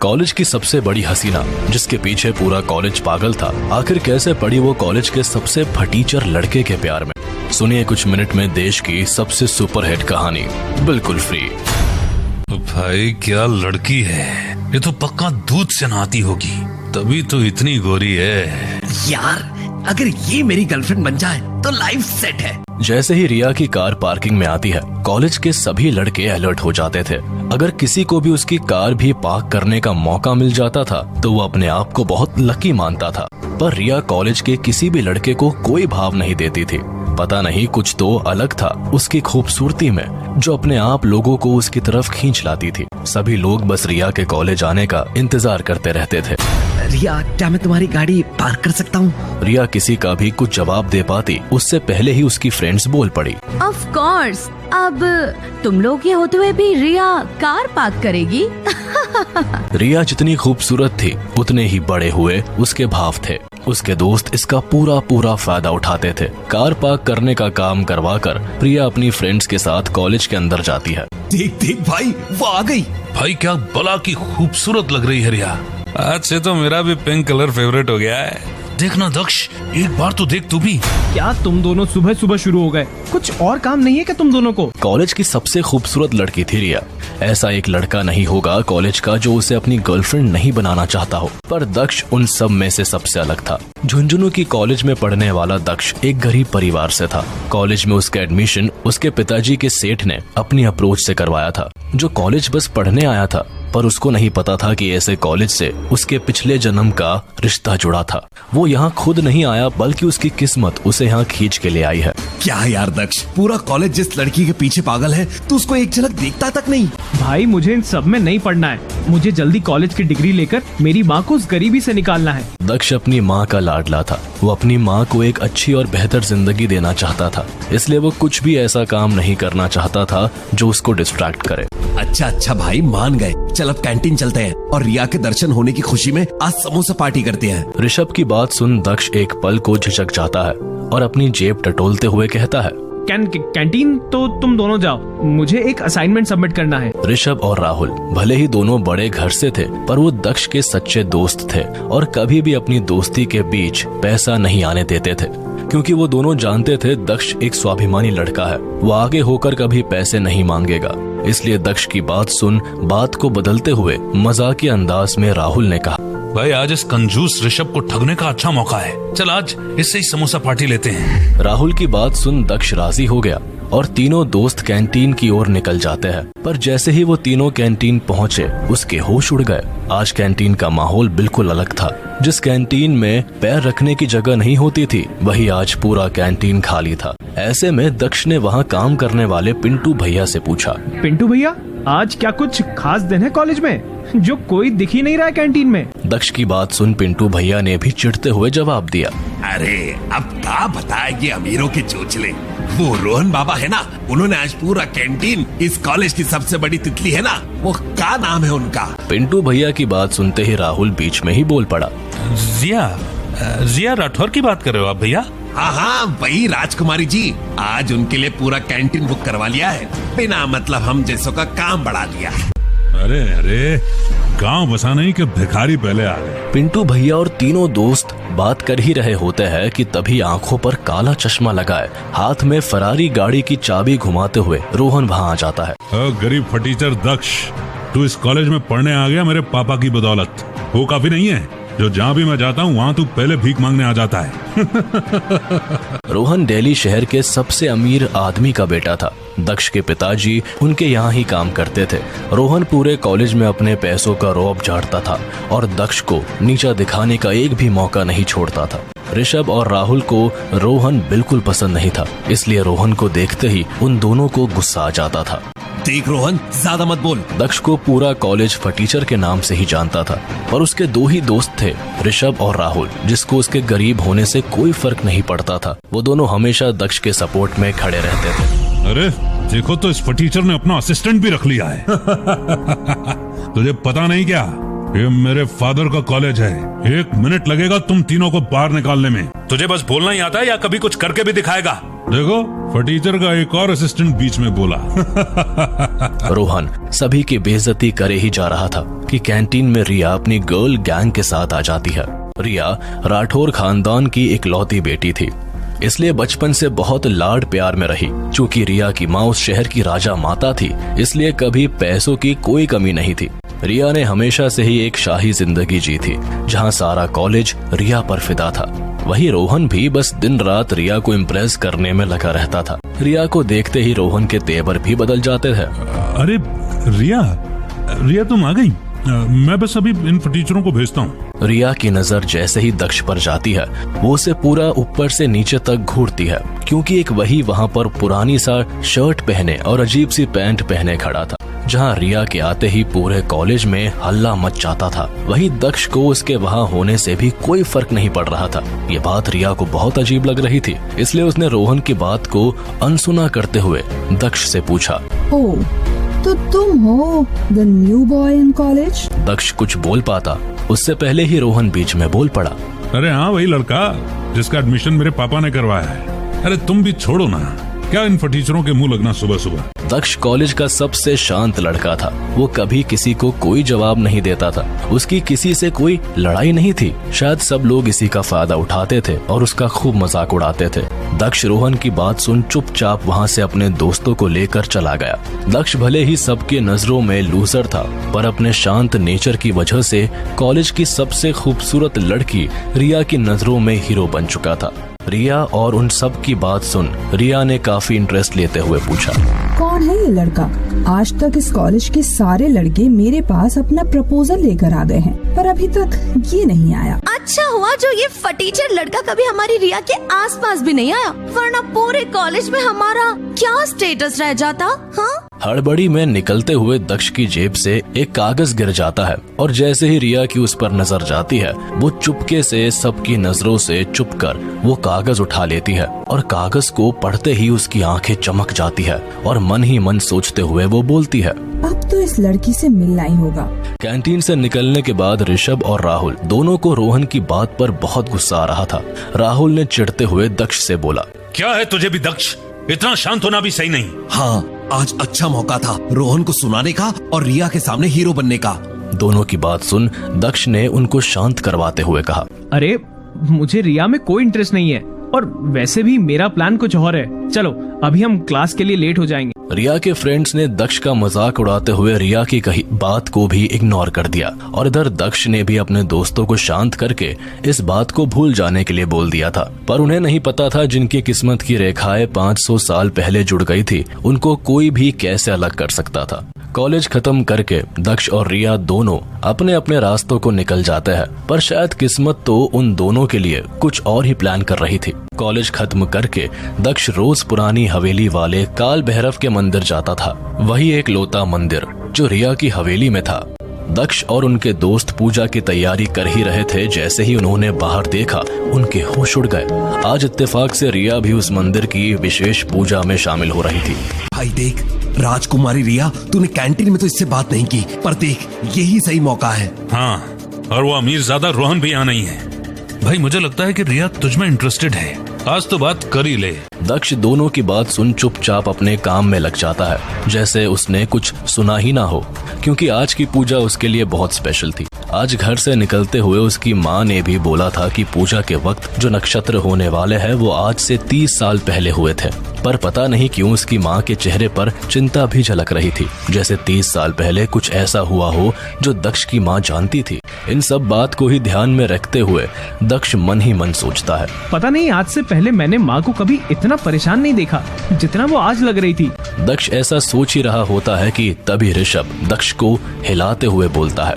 College की सबसे बड़ी हसीना, जिसके पीछे पूरा कॉलेज पागल था, आखिर कैसे पड़ी वो कॉलेज के सबसे फटीचर लड़के के प्यार में। सुनिए कुछ मिनट में देश की सबसे सुपरहिट कहानी, बिल्कुल फ्री। भाई क्या लड़की है, ये तो पक्का दूध से नहाती होगी, तभी तो इतनी गोरी है। यार अगर ये मेरी गर्लफ्रेंड बन जाए तो लाइफ सेट है। जैसे ही रिया की कार पार्किंग में आती है, कॉलेज के सभी लड़के अलर्ट हो जाते थे। अगर किसी को भी उसकी कार भी पार्क करने का मौका मिल जाता था तो वो अपने आप को बहुत लकी मानता था। पर रिया कॉलेज के किसी भी लड़के को कोई भाव नहीं देती थी। पता नहीं कुछ तो अलग था उसकी खूबसूरती में, जो अपने आप लोगों को उसकी तरफ खींच लाती थी। सभी लोग बस रिया के कॉलेज आने का इंतजार करते रहते थे। रिया क्या मैं तुम्हारी गाड़ी पार्क कर सकता हूँ? रिया किसी का भी कुछ जवाब दे पाती उससे पहले ही उसकी फ्रेंड्स बोल पड़ी, ऑफ कोर्स, अब तुम लोग ये होते हुए भी रिया कार पार्क करेगी? रिया जितनी खूबसूरत थी उतने ही बड़े हुए उसके भाव थे। उसके दोस्त इसका पूरा फायदा उठाते थे। कार पार्क करने का काम करवाकर प्रिया अपनी फ्रेंड्स के साथ कॉलेज के अंदर जाती है। देख देख भाई, वो आ गई। भाई क्या बला की खूबसूरत लग रही है रिया। आज से तो मेरा भी पिंक कलर फेवरेट हो गया है। देखना दक्ष, एक बार तो देख तू भी। क्या तुम दोनों सुबह सुबह शुरू हो गए? कुछ और काम नहीं है क्या तुम दोनों को? कॉलेज की सबसे खूबसूरत लड़की थी रिया। ऐसा एक लड़का नहीं होगा कॉलेज का जो उसे अपनी गर्लफ्रेंड नहीं बनाना चाहता हो, पर दक्ष उन सब में से सबसे अलग था। झुंझुनू की कॉलेज में पढ़ने वाला दक्ष एक गरीब परिवार से था। कॉलेज में उसका एडमिशन उसके पिताजी के सेठ ने अपनी अप्रोच से करवाया था, जो कॉलेज बस पढ़ने आया था। पर उसको नहीं पता था कि ऐसे कॉलेज से उसके पिछले जन्म का रिश्ता जुड़ा था। वो यहाँ खुद नहीं आया बल्कि उसकी किस्मत उसे यहाँ खींच के ले आई है। क्या यार दक्ष, पूरा कॉलेज जिस लड़की के पीछे पागल है तू उसको एक झलक देखता तक नहीं? भाई मुझे इन सब में नहीं पढ़ना है, मुझे जल्दी कॉलेज की डिग्री लेकर मेरी माँ को उस गरीबी से निकालना है। दक्ष अपनी माँ का लाडला था। वो अपनी माँ को एक अच्छी और बेहतर जिंदगी देना चाहता था, इसलिए वो कुछ भी ऐसा काम नहीं करना चाहता था जो उसको डिस्ट्रैक्ट करे। अच्छा भाई, मान गए। चल अब कैंटीन चलते हैं और रिया के दर्शन होने की खुशी में आज समोसा पार्टी करते हैं। ऋषभ की बात सुन दक्ष एक पल को झिझक जाता है और अपनी जेब टटोलते हुए कहता है, कैंटीन तो तुम दोनों जाओ, मुझे एक असाइनमेंट सबमिट करना है। ऋषभ और राहुल भले ही दोनों बड़े घर से थे, पर वो दक्ष के सच्चे दोस्त थे और कभी भी अपनी दोस्ती के बीच पैसा नहीं आने देते थे, क्योंकि वो दोनों जानते थे दक्ष एक स्वाभिमानी लड़का है। वो आगे होकर कभी पैसे नहीं मांगेगा। इसलिए दक्ष की बात सुन बात को बदलते हुए मजाकिया अंदाज में राहुल ने कहा, भाई आज इस कंजूस ऋषभ को ठगने का अच्छा मौका है, चल आज इससे ही समोसा पार्टी लेते हैं। राहुल की बात सुन दक्ष राजी हो गया और तीनों दोस्त कैंटीन की ओर निकल जाते हैं। पर जैसे ही वो तीनों कैंटीन पहुँचे उसके होश उड़ गए। आज कैंटीन का माहौल बिल्कुल अलग था। जिस कैंटीन में पैर रखने की जगह नहीं होती थी, वही आज पूरा कैंटीन खाली था। ऐसे में दक्ष ने वहाँ काम करने वाले पिंटू भैया से पूछा, पिंटू भैया आज क्या कुछ खास दिन है कॉलेज में, जो कोई दिख ही नहीं रहा है कैंटीन में? दक्ष की बात सुन पिंटू भैया ने भी चिढ़ते हुए जवाब दिया, अरे अब क्या बताएंगे अमीरों के चोचले। वो रोहन बाबा है ना, उन्होंने आज पूरा कैंटीन, इस कॉलेज की सबसे बड़ी तितली है ना, वो क्या नाम है उनका? पिंटू भैया की बात सुनते ही राहुल बीच में ही बोल पड़ा, जिया राठौर की बात कर रहे हो आप भैया? हाँ वही राजकुमारी जी। आज उनके लिए पूरा कैंटीन बुक करवा लिया है, बिना मतलब हम जैसों का काम बढ़ा दिया। अरे गांव बसा नहीं कि भिखारी पहले आ गए। पिंटू भैया और तीनों दोस्त बात कर ही रहे होते हैं कि तभी आंखों पर काला चश्मा लगाए, हाथ में फरारी गाड़ी की चाबी घुमाते हुए रोहन वहाँ आ जाता है। गरीब फटीचर दक्ष, तू इस कॉलेज में पढ़ने आ गया मेरे पापा की बदौलत। वो काफी नहीं है जो जहाँ भी मैं जाता हूँ वहाँ तू पहले भीख मांगने आ जाता है। रोहन दिल्ली शहर के सबसे अमीर आदमी का बेटा था। दक्ष के पिताजी उनके यहाँ ही काम करते थे। रोहन पूरे कॉलेज में अपने पैसों का रौब झाड़ता था और दक्ष को नीचा दिखाने का एक भी मौका नहीं छोड़ता था। ऋषभ और राहुल को रोहन बिल्कुल पसंद नहीं था, इसलिए रोहन को देखते ही उन दोनों को गुस्सा आ जाता था। देख रोहन, ज्यादा मत बोल। दक्ष को पूरा कॉलेज फटीचर के नाम से ही जानता था और उसके दो ही दोस्त थे, ऋषभ और राहुल, जिसको उसके गरीब होने से कोई फर्क नहीं पड़ता था। वो दोनों हमेशा दक्ष के सपोर्ट में खड़े रहते थे। अरे देखो तो इस फटीचर ने अपना असिस्टेंट भी रख लिया है। तुझे पता नहीं क्या, ये मेरे फादर का कॉलेज है। 1 मिनट लगेगा तुम तीनों को बाहर निकालने में। तुझे बस बोलना ही आता है या कभी कुछ करके भी दिखाएगा? देखो फटीचर का एक और असिस्टेंट बीच में बोला। रोहन सभी की बेइज्जती करे ही जा रहा था कि कैंटीन में रिया अपनी गर्ल गैंग के साथ आ जाती है। रिया राठौर खानदान की इकलौती बेटी थी, इसलिए बचपन से बहुत लाड प्यार में रही। चूंकि रिया की माँ उस शहर की राजा माता थी, इसलिए कभी पैसों की कोई कमी नहीं थी। रिया ने हमेशा से ही एक शाही जिंदगी जी थी, जहाँ सारा कॉलेज रिया पर फिदा था। वही रोहन भी बस दिन रात रिया को इम्प्रेस करने में लगा रहता था। रिया को देखते ही रोहन के तेवर भी बदल जाते थे। अरे रिया तुम आ गई? मैं बस अभी इन फटीचरों को भेजता हूँ। रिया की नजर जैसे ही दक्ष पर जाती है, वो उसे पूरा ऊपर से नीचे तक घूरती है, क्योंकि एक वही वहाँ पर पुरानी सा शर्ट पहने और अजीब सी पैंट पहने खड़ा था, जहाँ रिया के आते ही पूरे कॉलेज में हल्ला मच जाता था। वही दक्ष को उसके वहाँ होने से भी कोई फर्क नहीं पड़ रहा था। ये बात रिया को बहुत अजीब लग रही थी, इसलिए उसने रोहन की बात को अनसुना करते हुए दक्ष से पूछा, ओह, तो तुम हो the new boy in college? Daksh कुछ बोल पाता उससे पहले ही रोहन बीच में बोल पड़ा, अरे हाँ, वही लड़का जिसका एडमिशन मेरे पापा ने करवाया है। अरे तुम भी छोड़ो ना, क्या इन फटीचरों के मुंह लगना सुबह सुबह। दक्ष कॉलेज का सबसे शांत लड़का था। वो कभी किसी को कोई जवाब नहीं देता था। उसकी किसी से कोई लड़ाई नहीं थी। शायद सब लोग इसी का फायदा उठाते थे और उसका खूब मजाक उड़ाते थे। दक्ष रोहन की बात सुन चुपचाप वहाँ से अपने दोस्तों को लेकर चला गया। दक्ष भले ही सबके नजरों में लूजर था, पर अपने शांत नेचर की वजह से कॉलेज की सबसे खूबसूरत लड़की रिया की नजरों में हीरो बन चुका था। रिया और उन सब की बात सुन रिया ने काफी इंटरेस्ट लेते हुए पूछा, कौन है ये लड़का? आज तक इस कॉलेज के सारे लड़के मेरे पास अपना प्रपोजल लेकर आ गए हैं, पर अभी तक ये नहीं आया। अच्छा हुआ जो ये फटीचर लड़का कभी हमारी रिया के आसपास भी नहीं आया, वरना पूरे कॉलेज में हमारा क्या स्टेटस रह जाता। हाँ, हड़बड़ी में निकलते हुए दक्ष की जेब से एक कागज गिर जाता है और जैसे ही रिया की उस पर नजर जाती है, वो चुपके से सबकी नजरों से छुपकर वो कागज उठा लेती है और कागज को पढ़ते ही उसकी आंखें चमक जाती है और मन ही मन सोचते हुए वो बोलती है, अब तो इस लड़की से मिलना ही होगा। कैंटीन से निकलने के बाद ऋषभ और राहुल दोनों को रोहन की बात पर बहुत गुस्सा आ रहा था। राहुल ने चिढ़ते हुए दक्ष से बोला, क्या है तुझे भी दक्ष? इतना शांत होना भी सही नहीं। हाँ, आज अच्छा मौका था रोहन को सुनाने का और रिया के सामने हीरो बनने का। दोनों की बात सुन दक्ष ने उनको शांत करवाते हुए कहा, अरे मुझे रिया में कोई इंटरेस्ट नहीं है, और वैसे भी मेरा प्लान कुछ और है। चलो अभी हम क्लास के लिए लेट हो जाएंगे। रिया के फ्रेंड्स ने दक्ष का मजाक उड़ाते हुए रिया की कही बात को भी इग्नोर कर दिया और इधर दक्ष ने भी अपने दोस्तों को शांत करके इस बात को भूल जाने के लिए बोल दिया था। पर उन्हें नहीं पता था जिनकी किस्मत की रेखाएं 500 साल पहले जुड़ गई थी, उनको कोई भी कैसे अलग कर सकता था। कॉलेज खत्म करके दक्ष और रिया दोनों अपने अपने रास्तों को निकल जाते हैं, पर शायद किस्मत तो उन दोनों के लिए कुछ और ही प्लान कर रही थी। कॉलेज खत्म करके दक्ष रोज पुरानी हवेली वाले काल भैरव के मंदिर जाता था, वही एक लौता मंदिर जो रिया की हवेली में था। दक्ष और उनके दोस्त पूजा की तैयारी कर ही रहे थे, जैसे ही उन्होंने बाहर देखा उनके होश उड़ गए। आज इत्तेफाक से रिया भी उस मंदिर की विशेष पूजा में शामिल हो रही थी। भाई देख, राजकुमारी रिया, तूने कैंटीन में तो इससे बात नहीं की, पर देख यही सही मौका है। हाँ, और वो अमीरजादा रोहन भी यहाँ नहीं है। भाई मुझे लगता है कि रिया तुझमें इंटरेस्टेड है, आज तो बात कर ही ले। दक्ष दोनों की बात सुन चुपचाप अपने काम में लग जाता है, जैसे उसने कुछ सुना ही ना हो, क्योंकि आज की पूजा उसके लिए बहुत स्पेशल थी। आज घर से निकलते हुए उसकी माँ ने भी बोला था कि पूजा के वक्त जो नक्षत्र होने वाले हैं वो आज से 30 साल पहले हुए थे, पर पता नहीं क्यों उसकी माँ के चेहरे पर चिंता भी झलक रही थी, जैसे 30 साल पहले कुछ ऐसा हुआ हो जो दक्ष की माँ जानती थी। इन सब बात को ही ध्यान में रखते हुए दक्ष मन ही मन सोचता है, पता नहीं आज से पहले मैंने माँ को कभी इतना परेशान नहीं देखा जितना वो आज लग रही थी। दक्ष ऐसा सोच ही रहा होता है कि तभी ऋषभ दक्ष को हिलाते हुए बोलता है,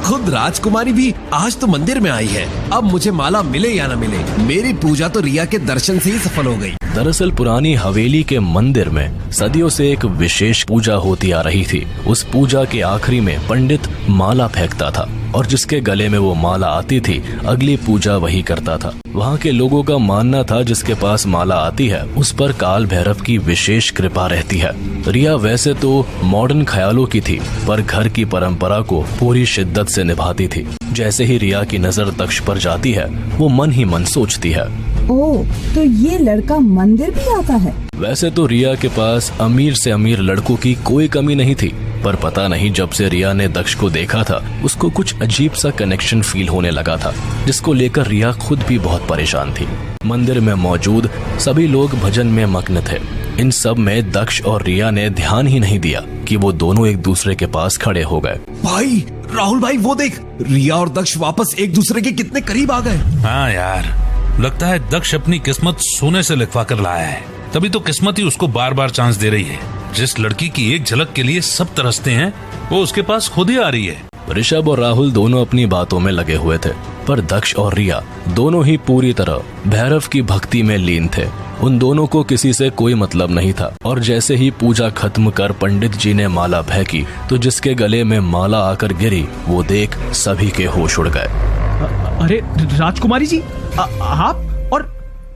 खुद राजकुमारी भी आज तो मंदिर में आई है। अब मुझे माला मिले या न मिले, मेरी पूजा तो रिया के दर्शन से ही सफल हो गई। दरअसल पुरानी हवेली के मंदिर में सदियों से एक विशेष पूजा होती आ रही थी। उस पूजा के आखिरी में पंडित माला फेंकता था और जिसके गले में वो माला आती थी अगली पूजा वही करता था। वहाँ के लोगों का मानना था जिसके पास माला आती है उस पर काल भैरव की विशेष कृपा रहती है। रिया वैसे तो मॉडर्न ख्यालों की थी, पर घर की परंपरा को पूरी शिद्दत से निभाती थी। जैसे ही रिया की नजर दक्ष पर जाती है वो मन ही मन सोचती है, ओह, तो ये लड़का मंदिर भी आता है। वैसे तो रिया के पास अमीर से अमीर लड़कों की कोई कमी नहीं थी, पर पता नहीं जब से रिया ने दक्ष को देखा था उसको कुछ अजीब सा कनेक्शन फील होने लगा था, जिसको लेकर रिया खुद भी बहुत परेशान थी। मंदिर में मौजूद सभी लोग भजन में मग्न थे। इन सब में दक्ष और रिया ने ध्यान ही नहीं दिया कि वो दोनों एक दूसरे के पास खड़े हो गए। भाई राहुल भाई, वो देख, रिया और दक्ष वापस एक दूसरे के कितने करीब आ गए। हाँ यार, लगता है दक्ष अपनी किस्मत सोने से लिखवा कर लाया है, तभी तो किस्मत ही उसको बार बार चांस दे रही है। जिस लड़की की एक झलक के लिए सब तरसते हैं, वो उसके पास खुद ही आ रही है। ऋषभ और राहुल दोनों अपनी बातों में लगे हुए थे, पर दक्ष और रिया दोनों ही पूरी तरह भैरव की भक्ति में लीन थे। उन दोनों को किसी से कोई मतलब नहीं था, और जैसे ही पूजा खत्म कर पंडित जी ने माला फेंकी तो जिसके गले में माला आकर गिरी वो देख सभी के होश उड़ गए। अरे राजकुमारी जी, आप और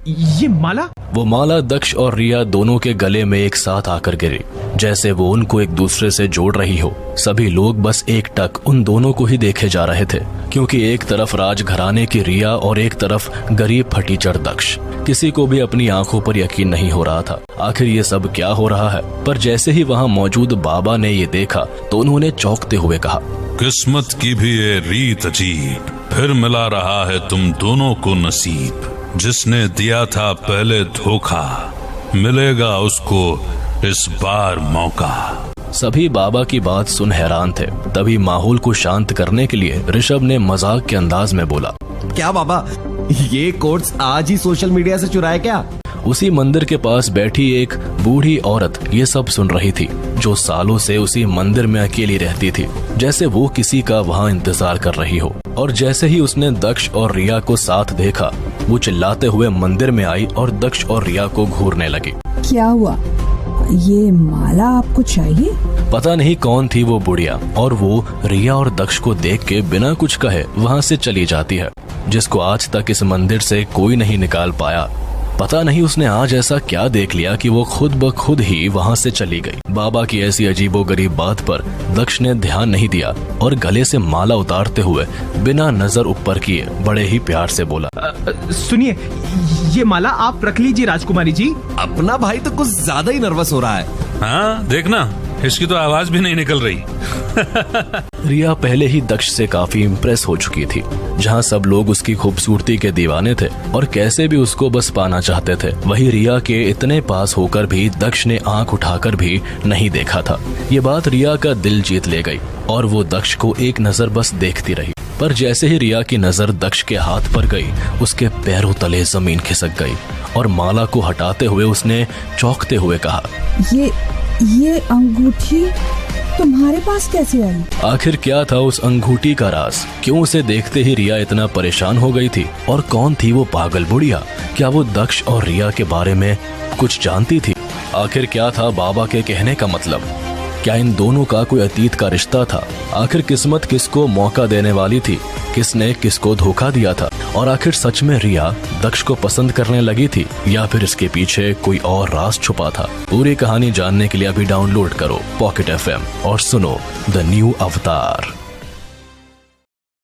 ये माला? वो माला दक्ष और रिया दोनों के गले में एक साथ आकर गिरी, जैसे वो उनको एक दूसरे से जोड़ रही हो। सभी लोग बस एक टक उन दोनों को ही देखे जा रहे थे, क्योंकि एक तरफ राजघराने की रिया और एक तरफ गरीब फटीचर दक्ष। किसी को भी अपनी आंखों पर यकीन नहीं हो रहा था आखिर ये सब क्या हो रहा है। पर जैसे ही वहाँ मौजूद बाबा ने ये देखा तो उन्होंने चौंकते हुए कहा, किस्मत की भी ये रीत अजीब, फिर मिला रहा है तुम दोनों को नसीब। जिसने दिया था पहले धोखा, मिलेगा उसको इस बार मौका। सभी बाबा की बात सुन हैरान थे। तभी माहौल को शांत करने के लिए ऋषभ ने मजाक के अंदाज में बोला, क्या बाबा, ये कोट्स आज ही सोशल मीडिया से चुराए क्या? उसी मंदिर के पास बैठी एक बूढ़ी औरत ये सब सुन रही थी, जो सालों से उसी मंदिर में अकेली रहती थी, जैसे वो किसी का वहाँ इंतजार कर रही हो। और जैसे ही उसने दक्ष और रिया को साथ देखा, वो चिल्लाते हुए मंदिर में आई और दक्ष और रिया को घूरने लगी। क्या हुआ? ये माला आपको चाहिए? पता नहीं कौन थी वो बुढ़िया, और वो रिया और दक्ष को देख के बिना कुछ कहे वहाँ से चली जाती है, जिसको आज तक इस मंदिर से कोई नहीं निकाल पाया। पता नहीं उसने आज ऐसा क्या देख लिया कि वो खुद ब खुद ही वहाँ से चली गई। बाबा की ऐसी अजीबोगरीब बात पर दक्ष ने ध्यान नहीं दिया और गले से माला उतारते हुए बिना नजर ऊपर किए बड़े ही प्यार से बोला, सुनिए, ये माला आप रख लीजिए राजकुमारी जी। अपना भाई तो कुछ ज्यादा ही नर्वस हो रहा है। हाँ देखना, इसकी तो आवाज भी नहीं निकल रही। रिया पहले ही दक्ष से काफी इम्प्रेस हो चुकी थी। जहाँ सब लोग उसकी खूबसूरती के दीवाने थे और कैसे भी उसको बस पाना चाहते थे, वही रिया के इतने पास होकर भी दक्ष ने आंख उठाकर भी नहीं देखा था। ये बात रिया का दिल जीत ले गई और वो दक्ष को एक नजर बस देखती रही। पर जैसे ही रिया की नजर दक्ष के हाथ पर गई, उसके पैरों तले जमीन खिसक गई और माला को हटाते हुए उसने चौंकते हुए कहा, ये अंगूठी तुम्हारे पास कैसे आई? आखिर क्या था उस अंगूठी का राज? क्यों उसे देखते ही रिया इतना परेशान हो गई थी? और कौन थी वो पागल बुढ़िया? क्या वो दक्ष और रिया के बारे में कुछ जानती थी? आखिर क्या था बाबा के कहने का मतलब? क्या इन दोनों का कोई अतीत का रिश्ता था? आखिर किस्मत किसको मौका देने वाली थी? किसने किसको धोखा दिया था? और आखिर सच में रिया दक्ष को पसंद करने लगी थी या फिर इसके पीछे कोई और राज छुपा था? पूरी कहानी जानने के लिए अभी डाउनलोड करो पॉकेट FM और सुनो द न्यू अवतार।